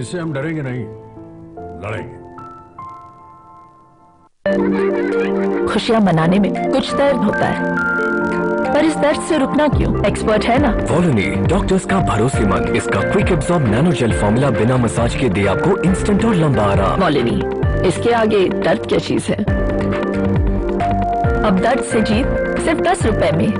इससे हम डरेंगे नहीं, लड़ेंगे। खुशियां मनाने में कुछ दर्द होता है, पर इस दर्द से रुकना क्यों? एक्सपर्ट है ना वॉलोनी, डॉक्टर्स का भरोसेमंद। इसका quick absorb nano gel formula बिना मसाज के दे आपको इंस्टेंट और लंबा आराम। वॉलोनी, इसके आगे दर्द क्या चीज है? अब दर्द से जीत सिर्फ 10 रुपए में।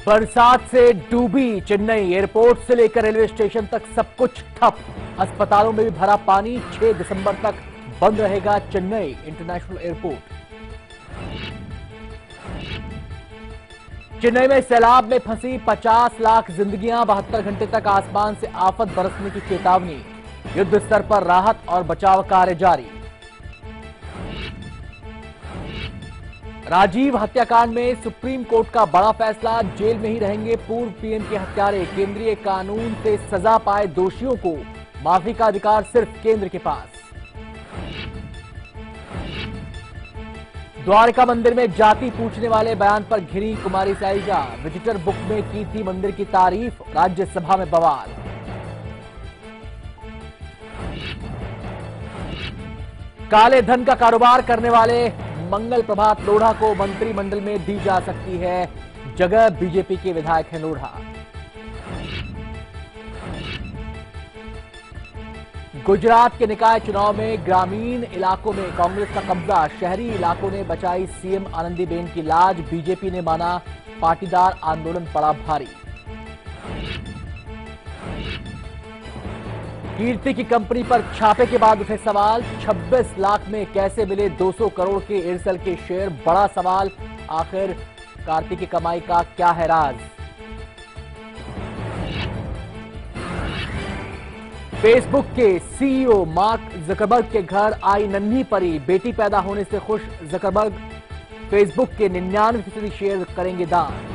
बरसात से डूबी चेन्नई। एयरपोर्ट से लेकर रेलवे स्टेशन तक सब कुछ ठप। अस्पतालों में भी भरा पानी। 6 दिसंबर तक बंद रहेगा चेन्नई इंटरनेशनल एयरपोर्ट। चेन्नई में सैलाब में फंसी 50 लाख जिंदगियां। 72 घंटे तक आसमान से आफत बरसने की चेतावनी। युद्ध स्तर पर राहत और बचाव कार्य जारी। राजीव हत्याकांड में सुप्रीम कोर्ट का बड़ा फैसला। जेल में ही रहेंगे पूर्व पीएम के हत्यारे। केंद्रीय कानून से सजा पाए दोषियों को माफी का अधिकार सिर्फ केंद्र के पास। द्वारका मंदिर में जाति पूछने वाले बयान पर घिरी कुमारी सैलजा। विजिटर बुक में की थी मंदिर की तारीफ। राज्यसभा में बवाल। काले धन का कारोबार करने वाले मंगल प्रभात लोढ़ा को मंत्रिमंडल में दी जा सकती है जगह। बीजेपी के विधायक हैं लोढ़ा। गुजरात के निकाय चुनाव में ग्रामीण इलाकों में कांग्रेस का कब्जा। शहरी इलाकों ने बचाई सीएम आनंदीबेन की लाज। बीजेपी ने माना पाटीदार आंदोलन पड़ा भारी। कीर्ति की कंपनी पर छापे के बाद उठे सवाल। 26 लाख में कैसे मिले 200 करोड़ के एयरसेल के शेयर? बड़ा सवाल। आखिर कार्ति की कमाई का क्या है राज? फेसबुक के सीईओ मार्क जकरबर्ग के घर आई नन्ही परी। बेटी पैदा होने से खुश जकरबर्ग। फेसबुक के 99% शेयर करेंगे दान।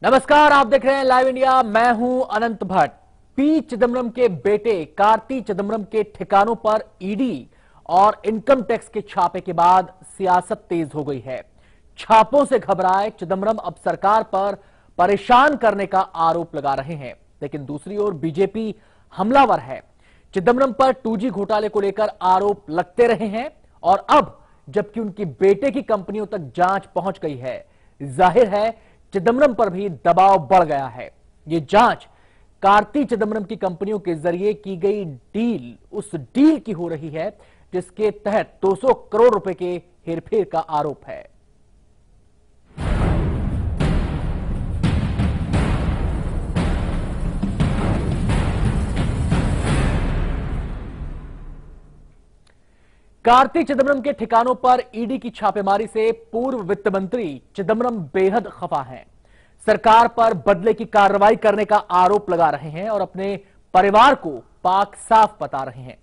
नमस्कार, आप देख रहे हैं लाइव इंडिया। मैं हूं अनंत भट्ट। पी चिदम्बरम के बेटे कार्ति चिदम्बरम के ठिकानों पर ईडी और इनकम टैक्स के छापे के बाद सियासत तेज हो गई है। छापों से घबराए चिदम्बरम अब सरकार पर परेशान करने का आरोप लगा रहे हैं, लेकिन दूसरी ओर बीजेपी हमलावर है। चिदम्बरम पर 2G घोटाले को लेकर आरोप लगते रहे हैं और अब जबकि उनके बेटे की कंपनियों तक जांच पहुंच गई है, जाहिर है चिदम्बरम पर भी दबाव बढ़ गया है। ये जांच कार्ति चिदम्बरम की कंपनियों के जरिए की गई डील, उस डील की हो रही है जिसके तहत 200 करोड़ रुपए के हेरफेर का आरोप है। कार्ति चिदम्बरम के ठिकानों पर ईडी की छापेमारी से पूर्व वित्त मंत्री चिदम्बरम बेहद खफा हैं। सरकार पर बदले की कार्रवाई करने का आरोप लगा रहे हैं और अपने परिवार को पाक साफ बता रहे हैं।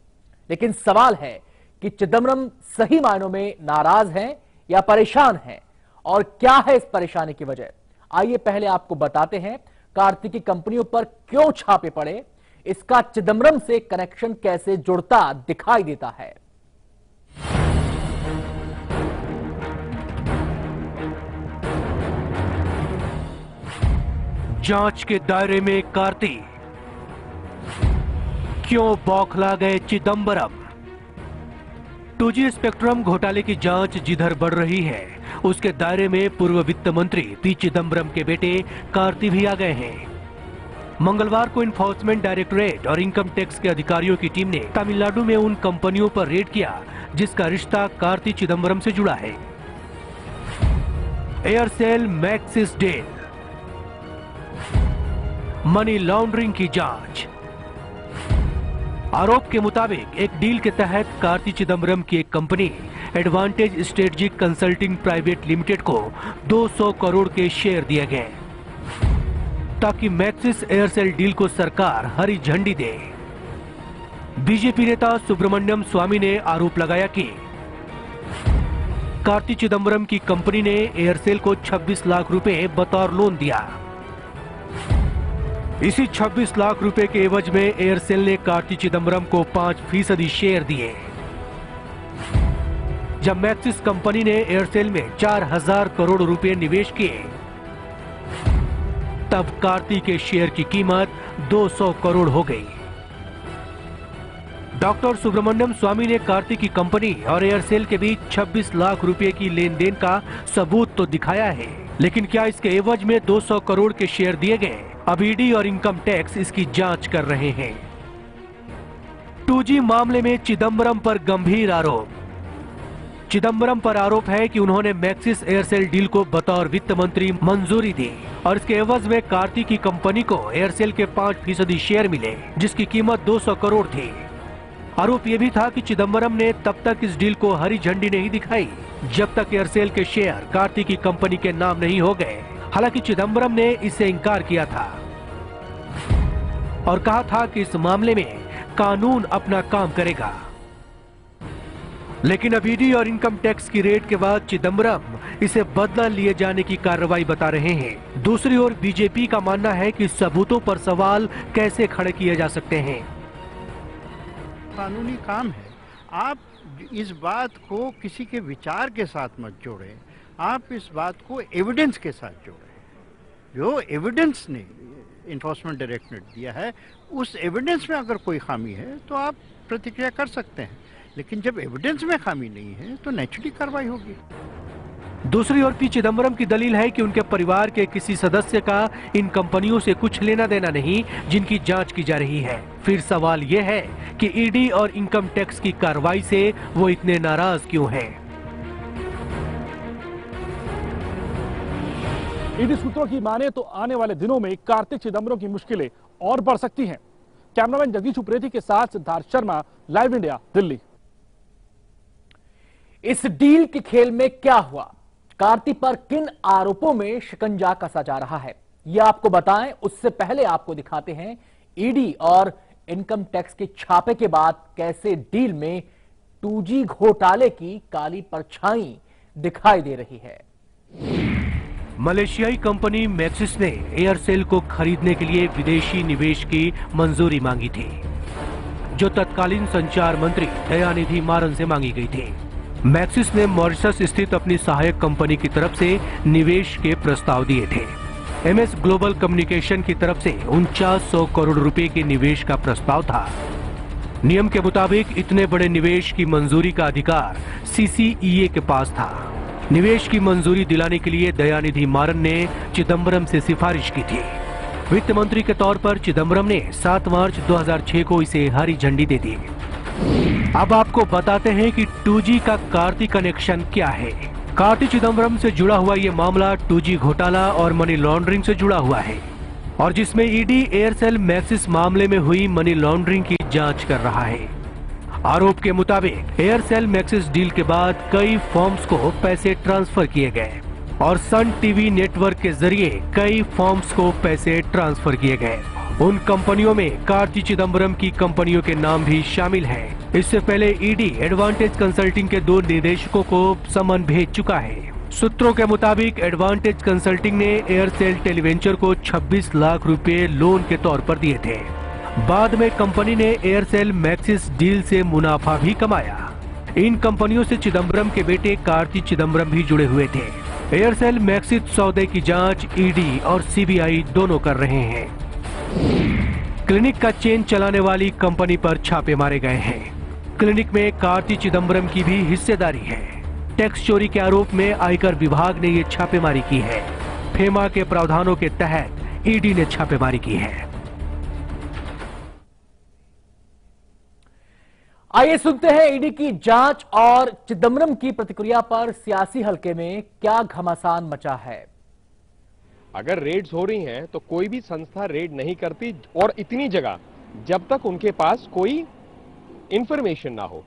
लेकिन सवाल है कि चिदम्बरम सही मायनों में नाराज हैं या परेशान हैं, और क्या है इस परेशानी की वजह? आइए पहले आपको बताते हैं कार्ति की कंपनियों पर क्यों छापे पड़े, इसका चिदम्बरम से कनेक्शन कैसे जुड़ता दिखाई देता है। जांच के दायरे में कार्ति, क्यों बौखला गए चिदम्बरम? 2G स्पेक्ट्रम घोटाले की जांच जिधर बढ़ रही है, उसके दायरे में पूर्व वित्त मंत्री पी चिदम्बरम के बेटे कार्ति भी आ गए हैं। मंगलवार को इन्फोर्समेंट डायरेक्टोरेट और इनकम टैक्स के अधिकारियों की टीम ने तमिलनाडु में उन कंपनियों पर रेड किया जिसका रिश्ता कार्ति चिदम्बरम से जुड़ा है। Aircel Maxis deal, money laundering की जांच। आरोप के मुताबिक एक डील के तहत कार्ति चिदम्बरम की एक company advantage strategic consulting private limited को 200 करोड़ के शेयर दिए गए। ताकि मैक्सिस एयरसेल डील को सरकार हरी झंडी दे। बीजेपी नेता सुब्रमण्यम स्वामी ने आरोप लगाया कि कार्ति चिदम्बरम की कंपनी ने एयरसेल को 26 लाख रुपए बतौर लोन दिया। इसी 26 लाख रुपए के एवज में एयरसेल ने कार्ति चिदम्बरम को 5% शेयर दिए। जब मैक्सिस कंपनी ने एयरसेल में 4000 करोड़ रुपए निवेश किए, तब कार्ति के शेयर की कीमत 200 करोड़ हो गई। डॉक्टर सुब्रमण्यम स्वामी ने कार्ति की कंपनी और एयरसेल के बीच 26 लाख रुपए की लेन देन का सबूत तो दिखाया है, लेकिन क्या इसके एवज में 200 करोड़ के शेयर दिए गए? अब ईडी और इनकम टैक्स इसकी जांच कर रहे हैं। 2G मामले में चिदम्बरम पर गंभीर आरोप। चिदम्बरम पर आरोप है कि उन्होंने मैक्सिस एयरसेल डील को बतौर वित्त मंत्री मंजूरी दी और इसके एवज में कार्ति की कंपनी को एयरसेल के 5% शेयर मिले, जिसकी कीमत 200 करोड़ थी। आरोप यह भी था कि चिदम्बरम ने तब तक इस डील को हरी झंडी नहीं दिखाई जब तक एयरसेल के शेयर कार्ति की कंपनी के नाम नहीं हो गए। हालांकि चिदम्बरम ने इससे इनकार किया था और कहा था कि इस मामले में कानून अपना काम करेगा। लेकिन अब ईडी और इनकम टैक्स की रेड के बाद चिदम्बरम इसे बदला लिए जाने की कार्रवाई बता रहे हैं। दूसरी ओर बीजेपी का मानना है कि सबूतों पर सवाल कैसे खड़े किए जा सकते हैं। कानूनी काम है, आप इस बात को किसी के विचार के साथ मत जोड़ें, आप इस बात को एविडेंस के साथ जोड़ें। जो एविडेंस ने इन्फोर्समेंट डायरेक्टरेट दिया है, उस एविडेंस में अगर कोई खामी है तो आप प्रतिक्रिया कर सकते हैं, लेकिन जब एविडेंस में खामी नहीं है तो नेचुरली कार्रवाई होगी। दूसरी ओर पी चिदम्बरम की दलील है कि उनके परिवार के किसी सदस्य का इन कंपनियों से कुछ लेना देना नहीं, जिनकी जांच की जा रही है। फिर सवाल यह है कि ईडी और इनकम टैक्स की कार्रवाई से वो इतने नाराज क्यों हैं? ईडी सूत्रों की माने तो आने वाले दिनों में कार्ति चिदम्बरम की मुश्किलें और बढ़ सकती हैं। कैमरामैन जगदीश उप्रेती के साथ सिद्धार्थ शर्मा, लाइव इंडिया, दिल्ली। इस डील के खेल में क्या हुआ, कार्ति पर किन आरोपों में शिकंजा कसा जा रहा है, यह आपको बताएं उससे पहले आपको दिखाते हैं ईडी और इनकम टैक्स के छापे के बाद कैसे डील में 2G घोटाले की काली परछाई दिखाई दे रही है। मलेशियाई कंपनी मैक्सिस ने एयरसेल को खरीदने के लिए विदेशी निवेश की मंजूरी मांगी थी, जो तत्कालीन संचार मंत्री दयानिधि मारन से मांगी गई थी। मैक्सिस ने मॉरिशस स्थित अपनी सहायक कंपनी की तरफ से निवेश के प्रस्ताव दिए थे। MS ग्लोबल कम्युनिकेशन की तरफ से 4900 करोड़ रुपए के निवेश का प्रस्ताव था। नियम के मुताबिक इतने बड़े निवेश की मंजूरी का अधिकार CCEA के पास था। निवेश की मंजूरी दिलाने के लिए दयानिधि मारन ने चिदम्बरम से सिफारिश की थी। वित्त मंत्री के तौर पर चिदम्बरम ने 7 मार्च 2006 को इसे हरी झंडी दे दी। अब आपको बताते हैं कि 2G का कार्ति कनेक्शन क्या है। कार्ति चिदम्बरम से जुड़ा हुआ ये मामला 2G घोटाला और मनी लॉन्ड्रिंग से जुड़ा हुआ है और जिसमें ईडी एयरसेल मैक्सिस मामले में हुई मनी लॉन्ड्रिंग की जांच कर रहा है। आरोप के मुताबिक एयरसेल मैक्सिस डील के बाद कई फर्म्स को पैसे ट्रांसफर किए गए और सन टीवी नेटवर्क के जरिए कई फर्म्स को पैसे ट्रांसफर किए गए। उन कंपनियों में कार्ति चिदम्बरम की कंपनियों के नाम भी शामिल हैं। इससे पहले ईडी एडवांटेज कंसल्टिंग के 2 निदेशकों को समन भेज चुका है। सूत्रों के मुताबिक एडवांटेज कंसल्टिंग ने एयरसेल टेलीवेंचर को 26 लाख रुपए लोन के तौर पर दिए थे। बाद में कंपनी ने एयरसेल मैक्सिस डील से मुनाफा भी कमाया। इन कंपनियों से चिदम्बरम के बेटे कार्ति चिदम्बरम भी जुड़े हुए थे। एयरसेल मैक्सिस सौदे की जांच ईडी और सीबीआई दोनों कर रहे हैं। क्लिनिक का चेन चलाने वाली कंपनी पर छापे मारे गए हैं। क्लिनिक में कार्ति चिदम्बरम की भी हिस्सेदारी है। टैक्स चोरी के आरोप में आयकर विभाग ने ये छापेमारी की है। फेमा के प्रावधानों के तहत ईडी ने छापेमारी की है। आइए सुनते हैं ईडी की जांच और चिदम्बरम की प्रतिक्रिया पर सियासी हलके में क्या घमासान मचा है। अगर रेड्स हो रही हैं तो कोई भी संस्था रेड नहीं करती और इतनी जगह जब तक उनके पास कोई इंफॉर्मेशन ना हो।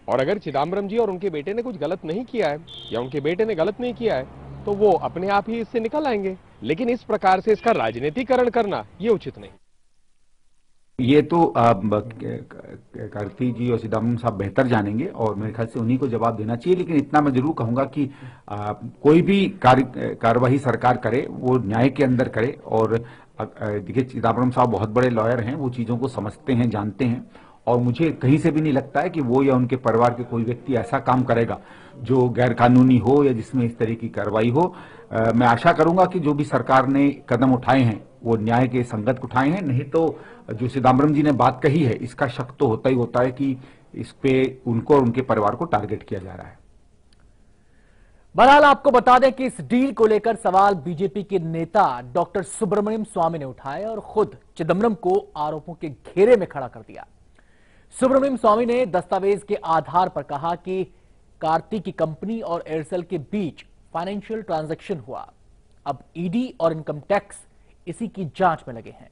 और अगर चिदम्बरम जी और उनके बेटे ने कुछ गलत नहीं किया है या उनके बेटे ने गलत नहीं किया है तो वो अपने आप ही इससे निकल आएंगे। लेकिन इस प्रकार से इसका राजनीतिकरण करना ये उचित नहीं। ये तो कार्ति जी और चिदम्बरम साहब बेहतर जानेंगे और मेरे ख्याल से उन्हीं को जवाब देना चाहिए। लेकिन इतना मैं जरूर कहूंगा कि कोई भी कार्यवाही सरकार करे वो न्याय के अंदर करे। और देखिए, चिदम्बरम साहब बहुत बड़े लॉयर हैं, वो चीजों को समझते हैं, जानते हैं, और मुझे कहीं से भी नहीं लगता है कि वो या उनके परिवार के कोई व्यक्ति ऐसा काम करेगा जो गैर कानूनी हो या जिसमें इस तरह की कार्रवाई हो। मैं आशा करूंगा कि जो भी सरकार ने कदम उठाए हैं वो न्याय के संगत उठाए हैं। नहीं तो जो चिदम्बरम जी ने बात कही है, इसका शक तो होता ही होता है कि इस पे उनको और उनके परिवार को टारगेट किया जा रहा है। बहरहाल आपको बता दें कि इस डील को लेकर सवाल बीजेपी के नेता डॉक्टर सुब्रमण्यम स्वामी ने उठाए और खुद चिदम्बरम को आरोपों के घेरे में खड़ा कर दिया। सुब्रमण्यम स्वामी ने दस्तावेज के आधार पर कहा कि कार्ति की कंपनी और एयरसेल के बीच फाइनेंशियल ट्रांजैक्शन हुआ। अब ईडी और इनकम टैक्स इसी की जांच में लगे हैं।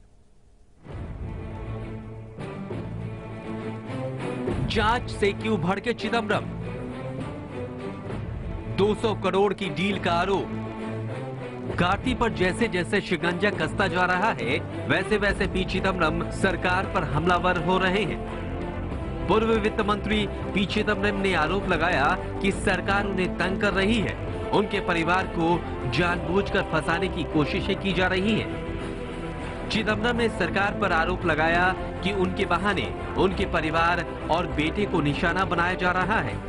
जांच से क्यों भड़के चिदम्बरम? 200 करोड़ की डील का आरोप। कार्ति पर जैसे जैसे शिकंजा कसता जा रहा है, वैसे वैसे पी चिदम्बरम सरकार पर हमलावर हो रहे हैं। पूर्व वित्त मंत्री पी चिदम्बरम ने आरोप लगाया कि सरकार उन्हें तंग कर रही है, उनके परिवार को जानबूझकर फंसाने की कोशिशें की जा रही हैं। चिदम्बरम ने सरकार पर आरोप लगाया कि उनके बहाने उनके परिवार और बेटे को निशाना बनाया जा रहा है।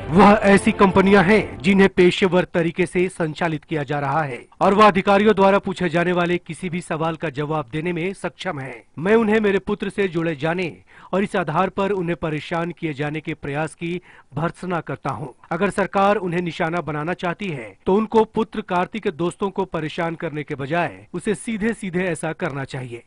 वह ऐसी कंपनियां हैं जिन्हें पेशेवर तरीके से संचालित किया जा रहा है और वह अधिकारियों द्वारा पूछे जाने वाले किसी भी सवाल का जवाब देने में सक्षम है। मैं उन्हें मेरे पुत्र से जुड़े जाने और इस आधार पर उन्हें परेशान किए जाने के प्रयास की भर्त्सना करता हूं। अगर सरकार उन्हें निशाना बनाना चाहती है तो उनको पुत्र कार्ति के दोस्तों को परेशान करने के बजाय उसे सीधे सीधे ऐसा करना चाहिए।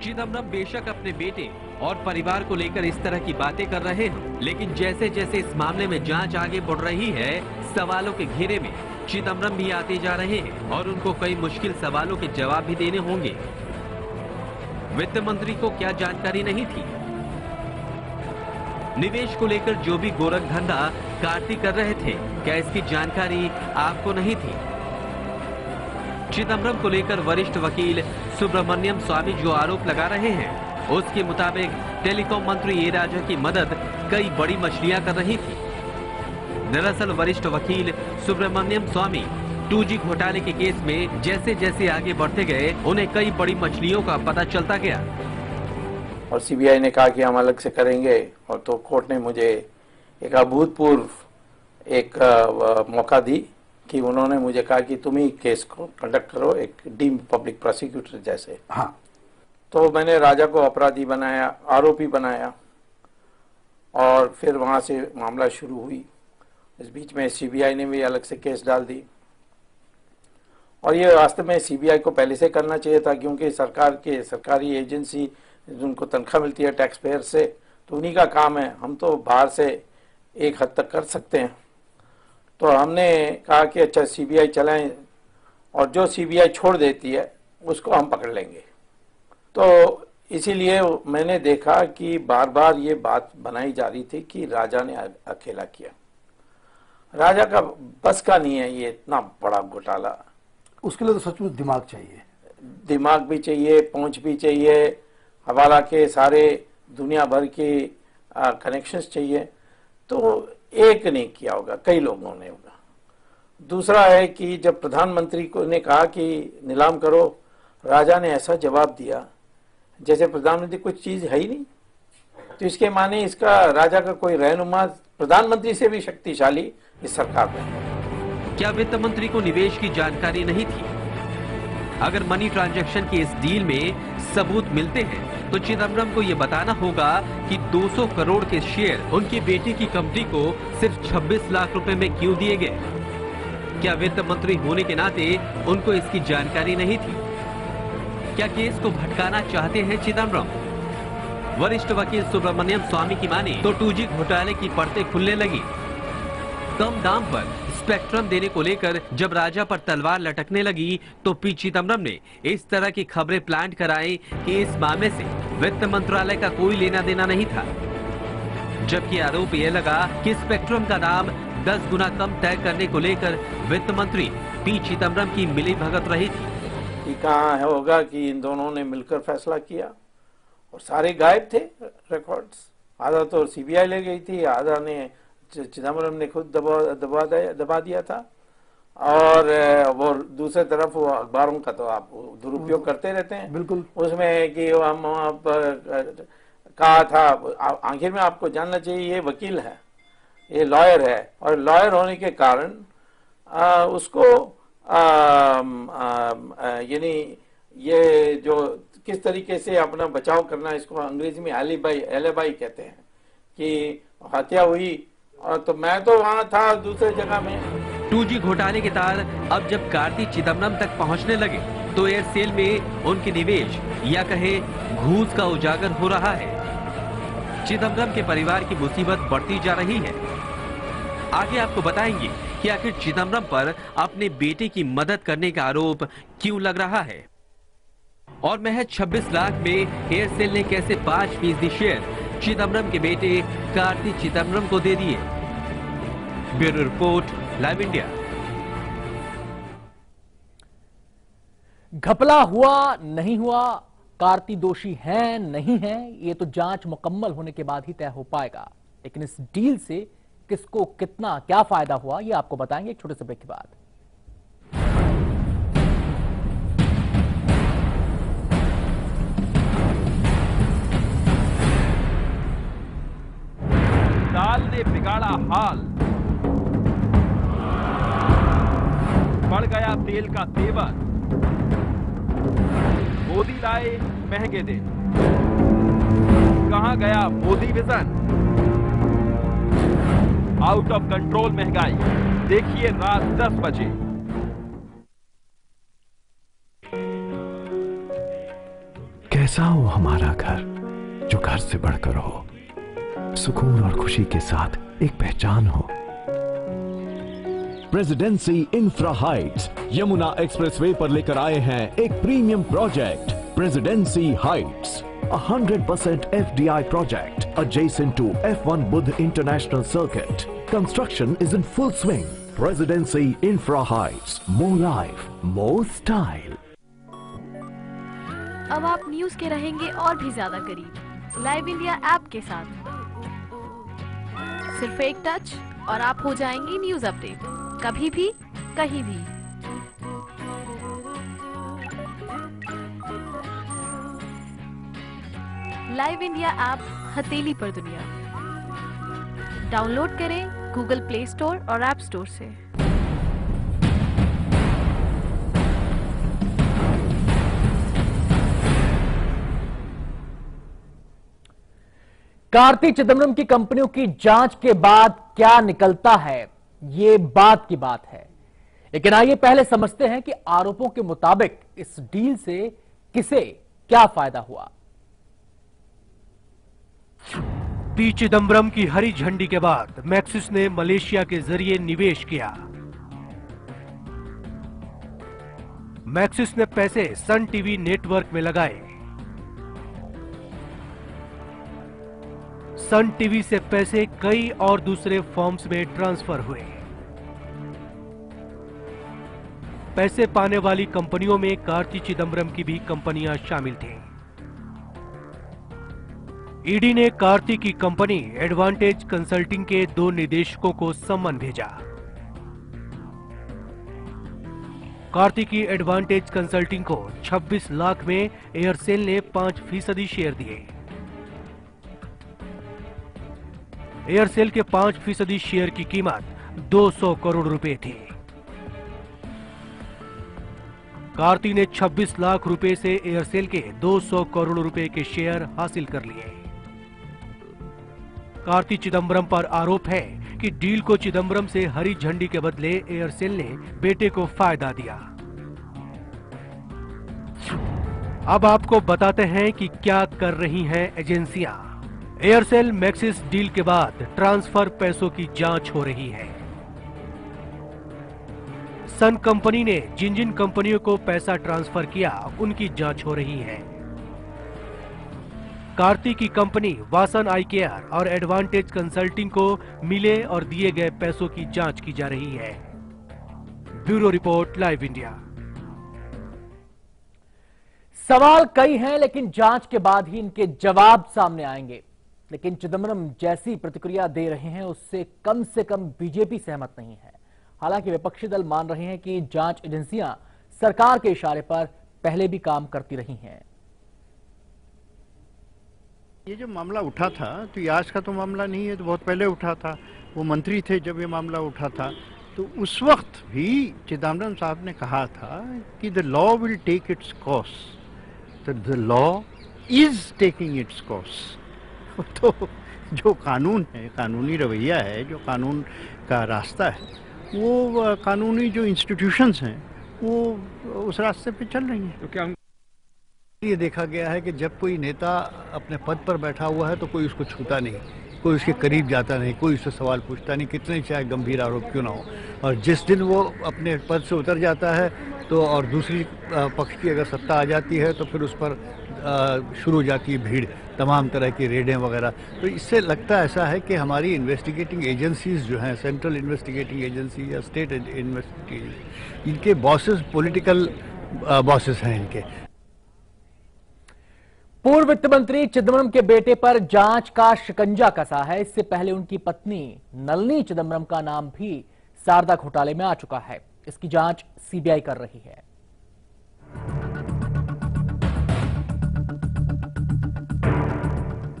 चिदम्बरम बेशक अपने बेटे और परिवार को लेकर इस तरह की बातें कर रहे हैं, लेकिन जैसे जैसे इस मामले में जांच आगे बढ़ रही है, सवालों के घेरे में चिदम्बरम भी आते जा रहे हैं और उनको कई मुश्किल सवालों के जवाब भी देने होंगे। वित्त मंत्री को क्या जानकारी नहीं थी? निवेश को लेकर जो भी गोरख धंधा कार्ति कर रहे थे, क्या इसकी जानकारी आपको नहीं थी? चिदम्बरम को लेकर वरिष्ठ वकील सुब्रमण्यम स्वामी जो आरोप लगा रहे हैं, उसके मुताबिक टेलीकॉम मंत्री ए राजा की मदद कई बड़ी मछलियां कर रही थी। दरअसल वरिष्ठ वकील सुब्रमण्यम स्वामी 2G घोटाले के केस में जैसे जैसे आगे बढ़ते गए, उन्हें कई बड़ी मछलियों का पता चलता गया। और सीबीआई ने कहा कि हम अलग से करेंगे, और तो कोर्ट ने मुझे एक अभूतपूर्व मौका दी कि उन्होंने मुझे कहा कि तुम ही केस को कंडक्ट करो, एक डीम्ड पब्लिक प्रोसिक्यूटर जैसे। हाँ, तो मैंने राजा को अपराधी बनाया, आरोपी बनाया, और फिर वहां से मामला शुरू हुई। इस बीच में सीबीआई ने भी अलग से केस डाल दी, और ये वास्तव में सीबीआई को पहले से करना चाहिए था, क्योंकि सरकारी एजेंसी उनको तनख्वाह मिलती है टैक्स पेयर से, तो उन्हीं का काम है। हम तो बाहर से एक हद तक कर सकते हैं। तो हमने कहा कि अच्छा सीबीआई चलाएं, और जो सीबीआई छोड़ देती है उसको हम पकड़ लेंगे। तो इसीलिए मैंने देखा कि बार बार ये बात बनाई जा रही थी कि राजा ने अकेला किया। राजा का बस का नहीं है ये इतना बड़ा घोटाला। उसके लिए तो सचमुच दिमाग चाहिए, दिमाग भी चाहिए, पहुंच भी चाहिए, हवाला के सारे दुनिया भर के कनेक्शंस चाहिए। तो एक ने किया होगा, कई लोगों ने होगा। दूसरा है कि जब प्रधानमंत्री को ने कहा कि नीलाम करो, राजा ने ऐसा जवाब दिया जैसे प्रधानमंत्री कुछ चीज है ही नहीं। तो इसके माने इसका राजा का कोई रहनुमा प्रधानमंत्री से भी शक्तिशाली इस सरकार में। क्या वित्त मंत्री को निवेश की जानकारी नहीं थी? अगर मनी ट्रांजैक्शन की इस डील में सबूत मिलते हैं तो चिदम्बरम को यह बताना होगा कि 200 करोड़ के शेयर उनके बेटे की कंपनी को सिर्फ 26 लाख रुपए में क्यों दिए गए? क्या वित्त मंत्री होने के नाते उनको इसकी जानकारी नहीं थी? क्या केस को भटकाना चाहते हैं चिदम्बरम? वरिष्ठ वकील सुब्रमण्यम स्वामी की माने तो 2G घोटाले की परतें खुलने लगी। कम दाम पर स्पेक्ट्रम देने को लेकर जब राजा पर तलवार लटकने लगी तो पी चिदम्बरम ने इस तरह की खबरें प्लांट कराई कि इस मामले से वित्त मंत्रालय का कोई लेना देना नहीं था। जबकि आरोप यह लगा कि स्पेक्ट्रम का दाम 10 गुना कम तय करने को लेकर वित्त मंत्री पी चिदम्बरम की मिलीभगत रही थी। कि कहाँ होगा कि इन दोनों ने मिलकर फैसला किया, और सारे गायब थे रिकॉर्ड्स। आधा तो सीबीआई ले गई थी, आधा ने चिदम्बरम ने खुद दबा दिया था, और वो दूसरे तरफ वो अखबारों का तो आप दुरुपयोग करते रहते हैं। बिल्कुल उसमें कि हम कहा था, आखिर में आपको जानना चाहिए ये वकील है, ये लॉयर है, और लॉयर होने के कारण उसको यानी ये जो किस तरीके से अपना बचाव करना, इसको अंग्रेजी में एलिबाई कहते हैं, कि हत्या हुई, और तो मैं तो वहां था दूसरे जगह में। 2G घोटाले के तार अब जब कार्ति चिदम्बरम तक पहुंचने लगे तो एयरसेल में उनके निवेश या कहे घूस का उजागर हो रहा है। चिदम्बरम के परिवार की मुसीबत बढ़ती जा रही है। आगे आपको बताएंगे कि आखिर चिदम्बरम पर अपने बेटे की मदद करने का आरोप क्यों लग रहा है, और महज 26 लाख में एयरसेल ने कैसे 5% शेयर चिदम्बरम के बेटे कार्ति चिदम्बरम को दे दिए। Bureau report, live India. घपला हुआ नहीं हुआ, कार्ति दोषी हैं नहीं हैं, ये तो जांच मुकम्मल होने के बाद ही तय हो पाएगा। लेकिन इस डील से किसको कितना क्या फायदा हुआ, ये आपको बताएंगे एक छोटे से ब्रेक के बाद। दाल ने बिगाड़ा हाल, बढ़ गया तेल का तेवर, मोदी लाए महंगे दिन, कहां गया Modi vision, out of control महंगाई, देखिए रात 10 बजे। कैसा हो हमारा घर, जो घर से बढ़कर हो, सुकून और खुशी के साथ एक पहचान हो। Presidency infra Heights Yamuna expressway पर लेकर आए हैं एक premium project, presidency Heights, 100% FDI project adjacent to F1 Buddh International Circuit. Construction is in full swing. Presidency Infra Heights. More life, more style. अब आप न्यूज के रहेंगे और भी ज्यादा करीब लाइव इंडिया ऐप के साथ। सिर्फ एक टच और आप हो जाएंगे न्यूज अपडेट, कभी भी कहीं भी। लाइव इंडिया ऐप हथेली पर दुनिया। डाउनलोड करें गूगल प्ले स्टोर और ऐप स्टोर से। कार्ति चिदम्बरम की कंपनियों की जांच के बाद क्या निकलता है, ये बात की बात है। लेकिन आइए पहले समझते हैं कि आरोपों के मुताबिक इस डील से किसे क्या फायदा हुआ। पी चिदम्बरम की हरी झंडी के बाद मैक्सिस ने मलेशिया के जरिए निवेश किया। मैक्सिस ने पैसे सन टीवी नेटवर्क में लगाए। सन टीवी से पैसे कई और दूसरे फॉर्म्स में ट्रांसफर हुए। पैसे पाने वाली कंपनियों में कार्ति चिदम्बरम की भी कंपनियां शामिल थीं। ईडी ने कार्ति की कंपनी एडवांटेज कंसल्टिंग के 2 निदेशकों को सम्मन भेजा। कार्ति की एडवांटेज कंसल्टिंग को 26 लाख में एयरसेल ने 5% शेयर दिए। एयरसेल के 5% शेयर की कीमत 200 करोड़ रुपए थी। कार्ति ने 26 लाख रुपए से एयरसेल के 200 करोड़ रुपए के शेयर हासिल कर लिए। कार्ति चिदम्बरम पर आरोप है कि डील को चिदम्बरम से हरी झंडी के बदले एयरसेल ने बेटे को फायदा दिया। अब आपको बताते हैं कि क्या कर रही हैं एजेंसियां। एयरसेल मैक्सिस डील के बाद ट्रांसफर पैसों की जांच हो रही है। सन कंपनी ने जिन जिन कंपनियों को पैसा ट्रांसफर किया उनकी जांच हो रही है। कार्ति की कंपनी वासन आई केयर और एडवांटेज कंसल्टिंग को मिले और दिए गए पैसों की जांच की जा रही है। Bureau report, live India. सवाल कई हैं, लेकिन जांच के बाद ही इनके जवाब सामने आएंगे। लेकिन चिदम्बरम जैसी प्रतिक्रिया दे रहे हैं उससे कम बीजेपी सहमत नहीं है। हालांकि विपक्षी दल मान रहे हैं कि जांच एजेंसियां सरकार के इशारे पर पहले भी काम करती रही हैं। ये जो मामला उठा था तो ये आज का तो मामला नहीं है, तो बहुत पहले उठा था। वो मंत्री थे जब ये मामला उठा था, तो उस वक्त भी चिदम्बरम साहब ने कहा था कि the law will take its course, तो the law is taking its course. तो जो कानून है, कानूनी रवैया है, जो कानून का रास्ता है, वो कानूनी जो इंस्टीट्यूशंस हैं वो उस रास्ते पे चल रही हैं। तो क्या ये देखा गया है कि जब कोई नेता अपने पद पर बैठा हुआ है तो कोई उसको छूता नहीं, कोई उसके करीब जाता नहीं, कोई उससे सवाल पूछता नहीं, कितने चाहे गंभीर आरोप क्यों ना हो। और जिस दिन वो अपने पद से उतर जाता है तो और दूसरी पक्ष की अगर सत्ता आ जाती है तो फिर उस पर शुरू हो जाती है भीड़, तमाम तरह की रेडें वगैरह। तो इससे लगता ऐसा है कि हमारी इन्वेस्टिगेटिंग एजेंसीज जो हैं, सेंट्रल इन्वेस्टिगेटिंग एजेंसी या स्टेट इन्वेस्टिगेटिंग, इनके बॉसेस पॉलिटिकल बॉसेस हैं इनके। पूर्व वित्त मंत्री चिदम्बरम के बेटे पर जांच का शिकंजा कसा है। इससे पहले उनकी पत्नी नलिनी चिदम्बरम का नाम भी शारदा घोटाले में आ चुका है। इसकी जांच सीबीआई कर रही है।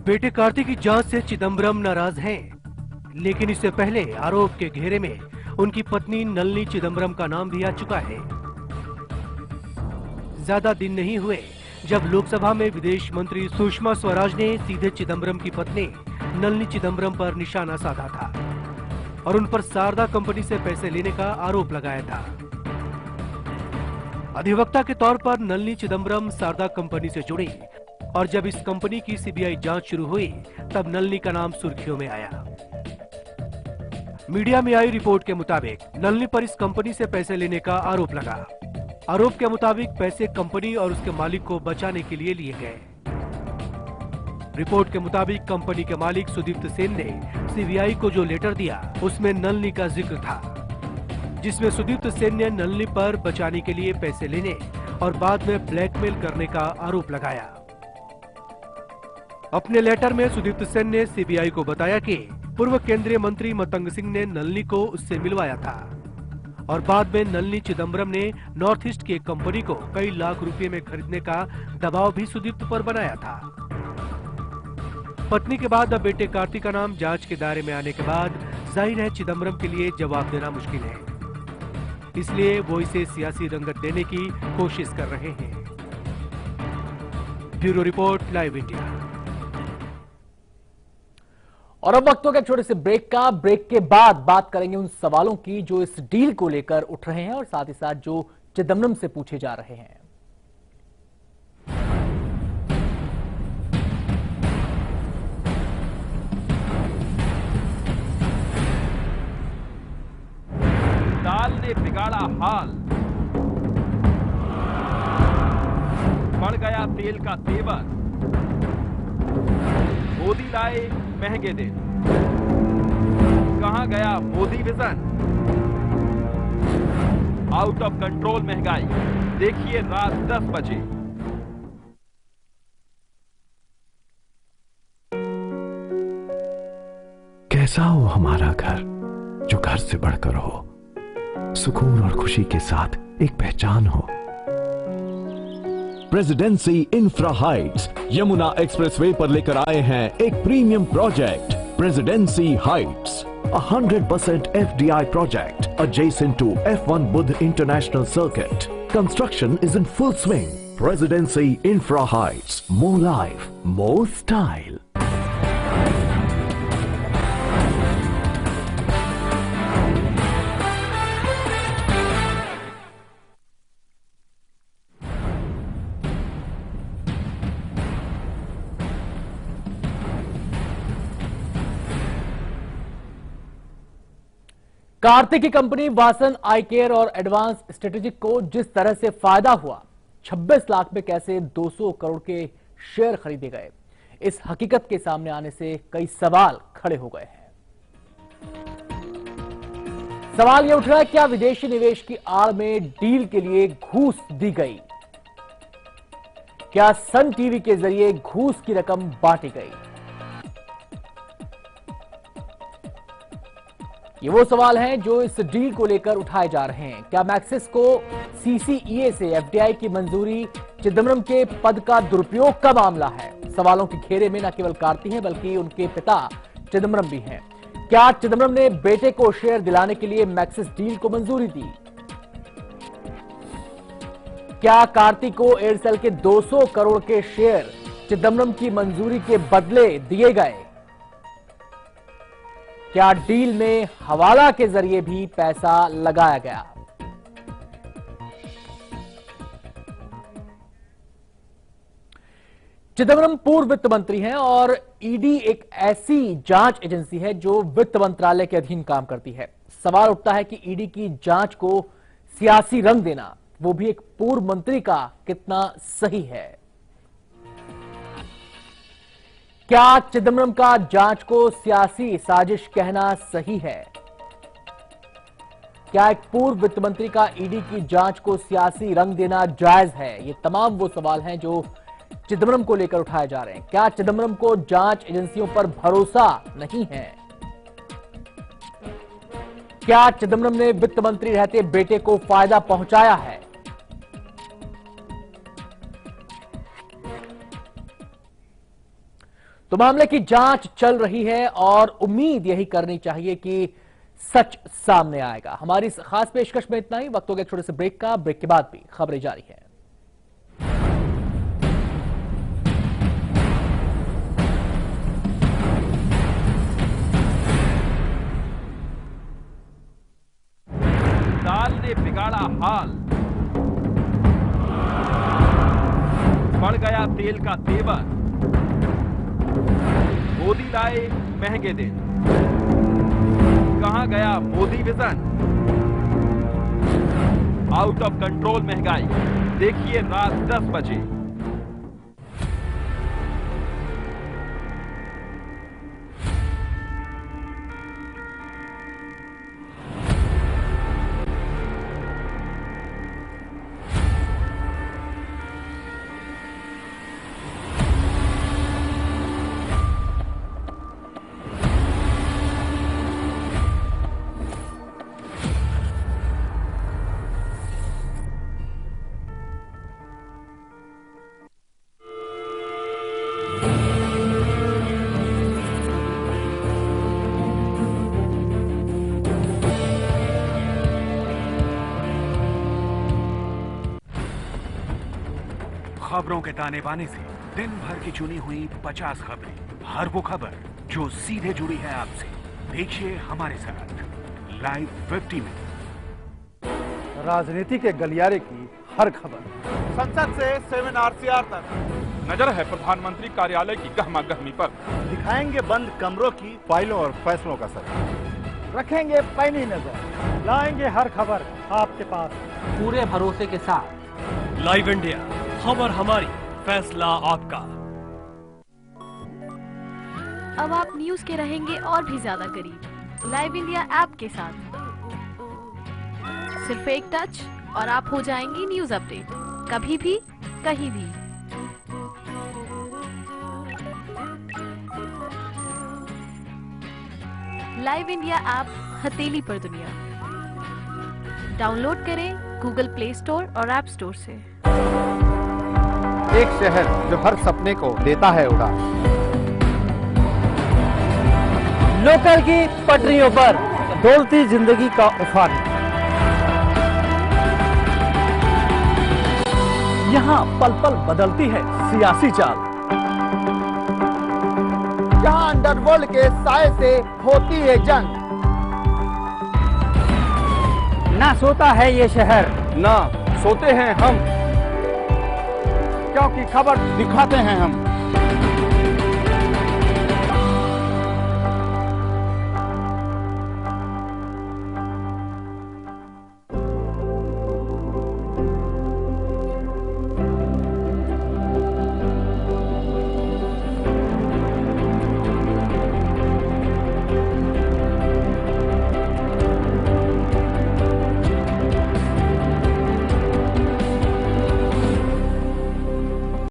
बेटे कार्ति की जांच से चिदम्बरम नाराज हैं, लेकिन इससे पहले आरोप के घेरे में उनकी पत्नी नलिनी चिदम्बरम का नाम भी आ चुका है। ज्यादा दिन नहीं हुए जब लोकसभा में विदेश मंत्री सुषमा स्वराज ने सीधे चिदम्बरम की पत्नी नलिनी चिदम्बरम पर निशाना साधा था और उन पर शारदा कंपनी से पैसे लेने का आरोप लगाया था। अधिवक्ता के तौर पर नलिनी चिदम्बरम शारदा कंपनी से जुड़ी और जब इस कंपनी की सीबीआई जांच शुरू हुई तब नलिनी का नाम सुर्खियों में आया। मीडिया में आई रिपोर्ट के मुताबिक नलिनी पर इस कंपनी से पैसे लेने का आरोप लगा। आरोप के मुताबिक पैसे कंपनी और उसके मालिक को बचाने के लिए लिए गए। रिपोर्ट के मुताबिक कंपनी के मालिक सुदीप्त सेन ने सीबीआई को जो लेटर दिया उसमें नलिनी का जिक्र था, जिसमें सुदीप्त सेन ने नलिनी पर बचाने के लिए पैसे लेने और बाद में ब्लैकमेल करने का आरोप लगाया। अपने लेटर में सुदीप्त सेन ने सीबीआई को बताया कि पूर्व केंद्रीय मंत्री मतंग सिंह ने नलिनी को उससे मिलवाया था और बाद में नलिनी चिदम्बरम ने नॉर्थ ईस्ट की एक कंपनी को कई लाख रुपए में खरीदने का दबाव भी सुदीप्त पर बनाया था। पत्नी के बाद अब बेटे कार्ति का नाम जांच के दायरे में आने के बाद जाहिर है चिदम्बरम के लिए जवाब देना मुश्किल है, इसलिए वो इसे सियासी रंगत देने की कोशिश कर रहे हैं। Bureau report, live India. और अब वक्त हो गया छोटे से ब्रेक का। ब्रेक के बाद बात करेंगे उन सवालों की जो इस डील को लेकर उठ रहे हैं और साथ ही साथ जो चिदम्बरम से पूछे जा रहे हैं। दाल ने बिगाड़ा हाल, बढ़ गया तेल का तेवर, मोदी लाए महंगे दिन, कहां गया Modi vision, out of control महंगाई, देखिए रात 10 बजे। कैसा हो हमारा घर, जो घर से बढ़कर हो, सुकून और खुशी के साथ एक पहचान हो। Presidency infra Heights Yamuna expressway पर लेकर आए हैं एक premium project, presidency Heights, 100% FDI project adjacent to F1 Budh International Circuit. Construction is in full swing. Presidency Infra Heights, more life, more style. Karti की कंपनी वासन आई केयर और एडवांस स्ट्रेटेजिक को जिस तरह से फायदा हुआ, 26 लाख में कैसे 200 करोड़ के शेयर खरीदे गए, इस हकीकत के सामने आने से कई सवाल खड़े हो गए हैं। सवाल यह उठ रहा है, क्या विदेशी निवेश की आड़ में डील के लिए घूस दी गई? क्या सन टीवी के जरिए घूस की रकम बांटी गई? ये वो सवाल हैं जो इस डील को लेकर उठाए जा रहे हैं। क्या मैक्सिस को सीसीईए से एफडीआई की मंजूरी चिदम्बरम के पद का दुरुपयोग का मामला है? सवालों के घेरे में न केवल कार्ति हैं बल्कि उनके पिता चिदम्बरम भी हैं। क्या चिदम्बरम ने बेटे को शेयर दिलाने के लिए मैक्सिस डील को मंजूरी दी? क्या कार्ति को एयरसेल के 200 करोड़ के शेयर चिदम्बरम की मंजूरी के बदले दिए गए? क्या डील में हवाला के जरिए भी पैसा लगाया गया? चिदम्बरम पूर्व वित्त मंत्री हैं और ईडी एक ऐसी जांच एजेंसी है जो वित्त मंत्रालय के अधीन काम करती है। सवाल उठता है कि ईडी की जांच को सियासी रंग देना, वो भी एक पूर्व मंत्री का, कितना सही है? क्या चिदम्बरम का जांच को सियासी साजिश कहना सही है? क्या एक पूर्व वित्त मंत्री का ईडी की जांच को सियासी रंग देना जायज है? ये तमाम वो सवाल हैं जो चिदम्बरम को लेकर उठाए जा रहे हैं। क्या चिदम्बरम को जांच एजेंसियों पर भरोसा नहीं है? क्या चिदम्बरम ने वित्त मंत्री रहते बेटे को फायदा पहुंचाया है? तो मामले की जांच चल रही है और उम्मीद यही करनी चाहिए कि सच सामने आएगा। हमारी इस खास पेशकश में इतना ही। वक्त हो गया छोटे से ब्रेक का। ब्रेक के बाद भी खबरें जारी है। दाल ने बिगाड़ा हाल, बढ़ गया तेल का तेवर, मोदी लाए महंगे दिन, कहां गया Modi vision? Out of control महंगाई, देखिए रात 10 बजे। खबरों के ताने बाने से दिन भर की चुनी हुई 50 खबरें, हर वो खबर जो सीधे जुड़ी है आपसे। देखिए हमारे साथ लाइव 50 में राजनीति के गलियारे की हर खबर, संसद से 7 आरसीआर तक नजर है प्रधानमंत्री कार्यालय की गहमा गहमी पर। दिखाएंगे बंद कमरों की फाइलों और फैसलों का सर, रखेंगे पैनी नजर, लाएंगे हर खबर आपके पास पूरे भरोसे के साथ। लाइव इंडिया, खबर हमारी, फैसला आपका। अब आप न्यूज के रहेंगे और भी ज्यादा करीब लाइव इंडिया ऐप के साथ। सिर्फ एक टच और आप हो जाएंगे न्यूज अपडेट, कभी भी कहीं भी। लाइव इंडिया ऐप हथेली पर दुनिया। डाउनलोड करें गूगल प्ले स्टोर और ऐप स्टोर से। एक शहर जो हर सपने को देता है उड़ान। लोकल की पटरियों पर डोलती जिंदगी का उफान। यहाँ पल पल बदलती है सियासी चाल। जहाँ अंडरवर्ल्ड के साए से होती है जंग। ना सोता है ये शहर, ना सोते हैं हम, क्योंकि खबर दिखाते हैं हम।